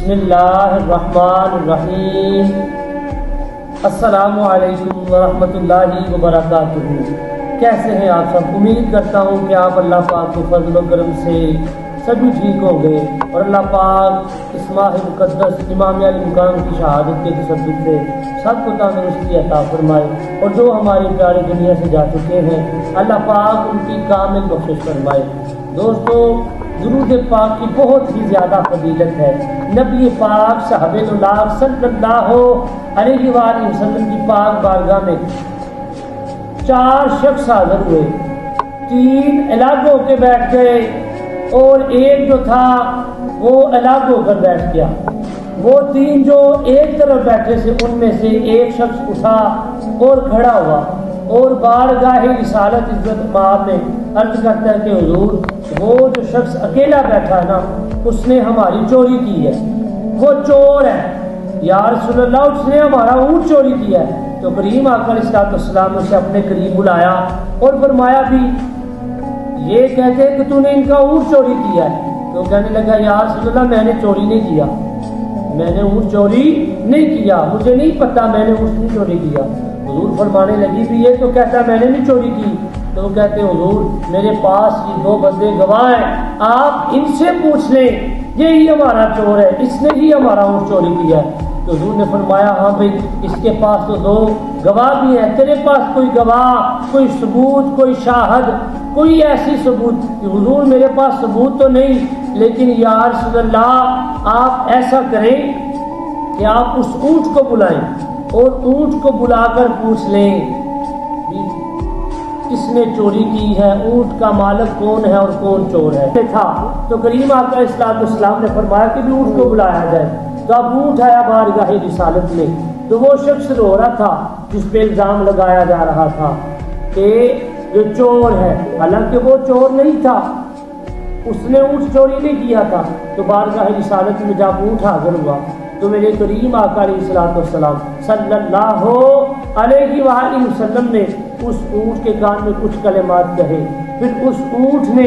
بسم اللہ الرحمن الرحیم۔ السلام علیکم ورحمۃ اللہ وبرکاتہ۔ کیسے ہیں آپ سب؟ امید کرتا ہوں کہ آپ اللہ پاک کے فضل و کرم سے سبھی ٹھیک ہوں گے اور اللہ پاک اس ماہ مقدس امام علی مقام کی شہادت کے تسبب سے سب کو تندرستی عطا فرمائے، اور جو ہمارے پیارے دنیا سے جا چکے ہیں اللہ پاک ان کی کامل بخشش فرمائے۔ دوستو، درود پاک کی بہت ہی زیادہ فضیلت ہے۔ نبی پاک صاحب اللہ صلی اللہ علیہ وآلہ وسلم کی پاک بارگاہ میں 4 شخص حاضر ہوئے، 3 الگ ہو کے بیٹھ گئے اور ایک جو تھا وہ الگ ہو کر بیٹھ گیا۔ وہ 3 جو ایک طرف بیٹھے تھے ان میں سے ایک شخص اٹھا اور کھڑا ہوا اور بارگاہ رسالت عزت مآب میں عرض کرتا ہے کہ حضور، وہ جو شخص اکیلا بیٹھا ہے نا، اس نے ہماری چوری کی ہے، وہ چور ہے۔ یا رسول اللہ، اس نے ہمارا اونٹ چوری کیا ہے۔ تو کریم آقا علیہ الصلوۃ والسلام نے اسے اپنے قریب بلایا اور فرمایا بھی یہ کہتے ہیں کہ تو نے ان کا اونٹ چوری کیا ہے۔ تو کہنے لگا یا رسول اللہ، میں نے چوری نہیں کیا، میں نے اونٹ چوری نہیں کیا، مجھے نہیں پتا، میں نے اونٹ نہیں چوری کیا۔ حضور فرمانے لگی بھی یہ تو کہتا میں نے نہیں چوری کی۔ تو وہ کہتے حضور، میرے پاس یہ 2 بندے گواہ ہیں، آپ ان سے پوچھ لیں، یہی ہمارا چور ہے، اس نے ہی ہمارا اونٹ چوری کیا ہے۔ تو حضور نے فرمایا ہاں بھائی، اس کے پاس تو 2 گواہ بھی ہیں، تیرے پاس کوئی گواہ، کوئی ثبوت، کوئی شاہد، کوئی ایسی ثبوت؟ کہ حضور میرے پاس ثبوت تو نہیں، لیکن یا رسول اللہ آپ ایسا کریں کہ آپ اس اونٹ کو بلائیں اور اونٹ کو بلا کر پوچھ لیں کس نے چوری کی ہے، اونٹ کا مالک کون ہے اور کون چور ہے تھا۔ تو کریم آقا علیہ السلام نے فرمایا کہ بھی اونٹ کو بلایا جائے۔ تو اب اونٹ آیا بارگاہ رسالت میں، تو وہ شخص رو رہا تھا جس پہ الزام لگایا جا رہا تھا کہ جو چور ہے، حالانکہ وہ چور نہیں تھا، اس نے اونٹ چوری نہیں کیا تھا۔ تو بارگاہ رسالت میں جب اونٹ حاضر ہوا تو میرے کریم آقا علیہ الصلوۃ والسلام صلی اللہ علیہ وآلہ وسلم نے اس اونٹ کے کان میں کچھ کلمات کہے، پھر اس اونٹ نے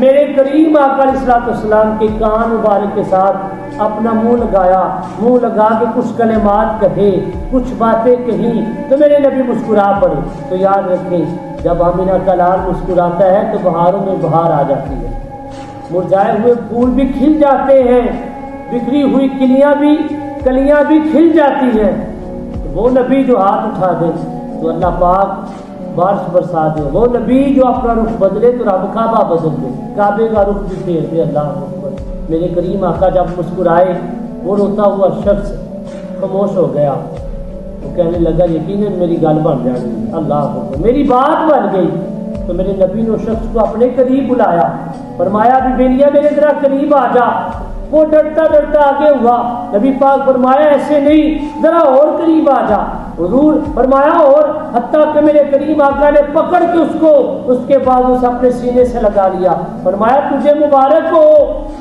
میرے کریم آقا علیہ الصلوۃ والسلام کے کان مبارک کے ساتھ اپنا منہ لگایا، منہ لگا کے کچھ کلمات کہے، کچھ باتیں کہیں، تو میرے نبی مسکرا پڑے۔ تو یاد رکھیں، جب آمینہ کا لال مسکراتا ہے تو بہاروں میں بہار آ جاتی ہے، مرجھائے ہوئے پھول بھی کھل جاتے ہیں، بکھری ہوئی کلیاں بھی کھل جاتی ہیں۔ وہ نبی جو ہاتھ اٹھا دے تو اللہ پاک بارش برسا دے، وہ نبی جو اپنا رخ بدلے تو رب کعبہ بدل دے، کعبے کا رخ بھی پھیر دے۔ اللہ اکبر۔ میرے کریم آقا جب مسکرائے، وہ روتا ہوا شخص خاموش ہو گیا، وہ کہنے لگا یقیناً میری گل بن جائے گی، اللہ اکبر، میری بات بن گئی۔ تو میرے نبی نے اس شخص کو اپنے قریب بلایا، فرمایا بھی بیلیا میرے ذرا قریب آ جا۔ وہ ڈرتا ڈرتا آگے ہوا۔ نبی پاک فرمایا ایسے نہیں، ذرا اور قریب آ جا۔ حضور فرمایا اور، حتیٰ کہ میرے کریم آقا نے پکڑ کے اس کو اس کے بازو سے اپنے سینے سے لگا لیا۔ فرمایا تجھے مبارک ہو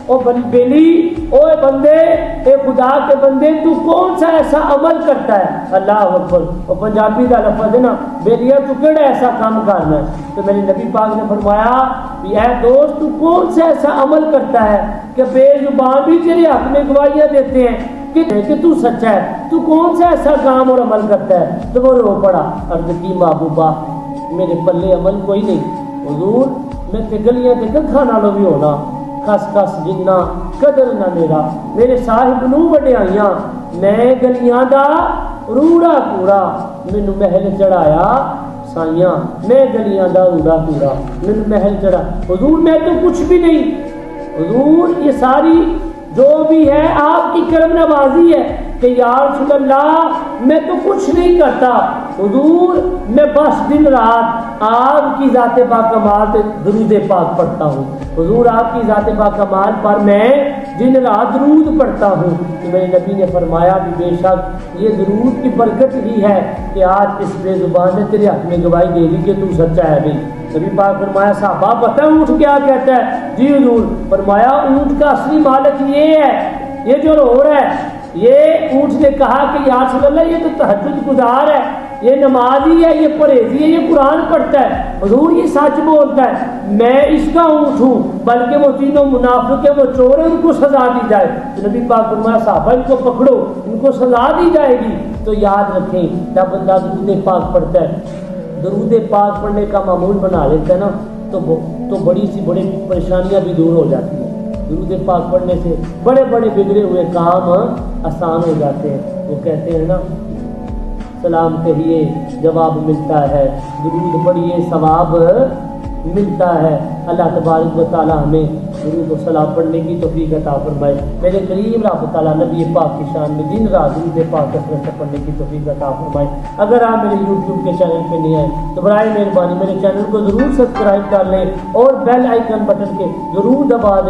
او بیلی، او بندے، اے خدا کے بندے، تو کون سا ایسا عمل کرتا ہے؟ اللہ اکبر۔ اور پنجابی کا لفظ ہے نا، بیلیا تو کیڑا ایسا کام کرنا ہے؟ تو میرے نبی پاک نے فرمایا اے دوست، تو کون سا ایسا عمل کرتا ہے کہ بے زبان بھی تیرے حق میں گواہیاں دیتے ہیں کہ تو سچا ہے، تو کون سا ایسا کام اور عمل کرتا ہے؟ تو وہ رو پڑا، عرض کی محبوبہ میرے پلے عمل کوئی نہیں حضور، میں تے گلیاں تے ککھاں نالوں بھی ہونا، خس خس جنہ قدر نہ میرے صاحب نو وڈیائیاں، میں گلیاں دا روڑا کوڑا، مینوں محل چڑھایا سائیاں، میں گلیاں دا روڑا کوڑا، مینوں محل چڑھا۔ حضور میں تو کچھ بھی نہیں حضور، یہ ساری جو بھی ہے آپ کی کرم نوازی ہے کہ یا رسول اللہ میں تو کچھ نہیں کرتا حضور، میں بس دن رات آپ کی ذات باکمال سے درود پاک پڑھتا ہوں حضور، آپ کی ذات باکمال پر میں دن رات درود پڑھتا ہوں۔ تو میرے نبی نے فرمایا بھی بے شک یہ درود کی برکت ہی ہے کہ آج اس بے زبان نے تیرے حق میں گواہی دے دی کہ تو سچا ہے۔ بھی نبی پاک فرمایا صحابہ پتہ اونٹ کیا کہتا ہے؟ جی حضور۔ فرمایا اونٹ کا اصلی مالک یہ ہے، یہ جو رو رہا ہے، یہ اونٹ نے کہا کہ یا رسول اللہ یہ تو تہجد گزار ہے، یہ نمازی ہے، یہ پرہیزی ہے، یہ قرآن پڑھتا ہے، حضور یہ سچ بولتا ہے، میں اس کا اونٹ ہوں، بلکہ وہ تینوں منافق ہیں، وہ چور ہیں، ان کو سزا دی جائے۔ تو نبی پاک فرمایا صحابہ ان کو پکڑو، ان کو سزا دی جائے گی۔ تو یاد رکھیں جب بندہ درود پاک پڑھتا ہے، درود پاک پڑھنے کا معمول بنا لیتا ہے نا، تو بڑی سی بڑی پریشانیاں بھی دور ہو جاتی ہیں۔ درود پاک پڑھنے سے بڑے بڑے بگڑے ہوئے کام آسان ہو جاتے ہیں۔ وہ کہتے ہیں نا سلام کہیے جواب ملتا ہے، درود پڑھیے ثواب ملتا ہے۔ اللہ تبارک و تعالی ہمیں درود و سلام پڑھنے کی توفیق عطا فرمائے۔ میرے کریم رب تعالی نبی پاک کی شان میں دن رات درود پاک کثرت سے پڑھنے کی توفیق عطا فرمائے۔ اگر آپ میرے یوٹیوب کے چینل پہ نہیں آئے تو برائے مہربانی میرے چینل کو ضرور سبسکرائب کر لیں اور بیل آئیکن بٹن کے ضرور دبا دیں۔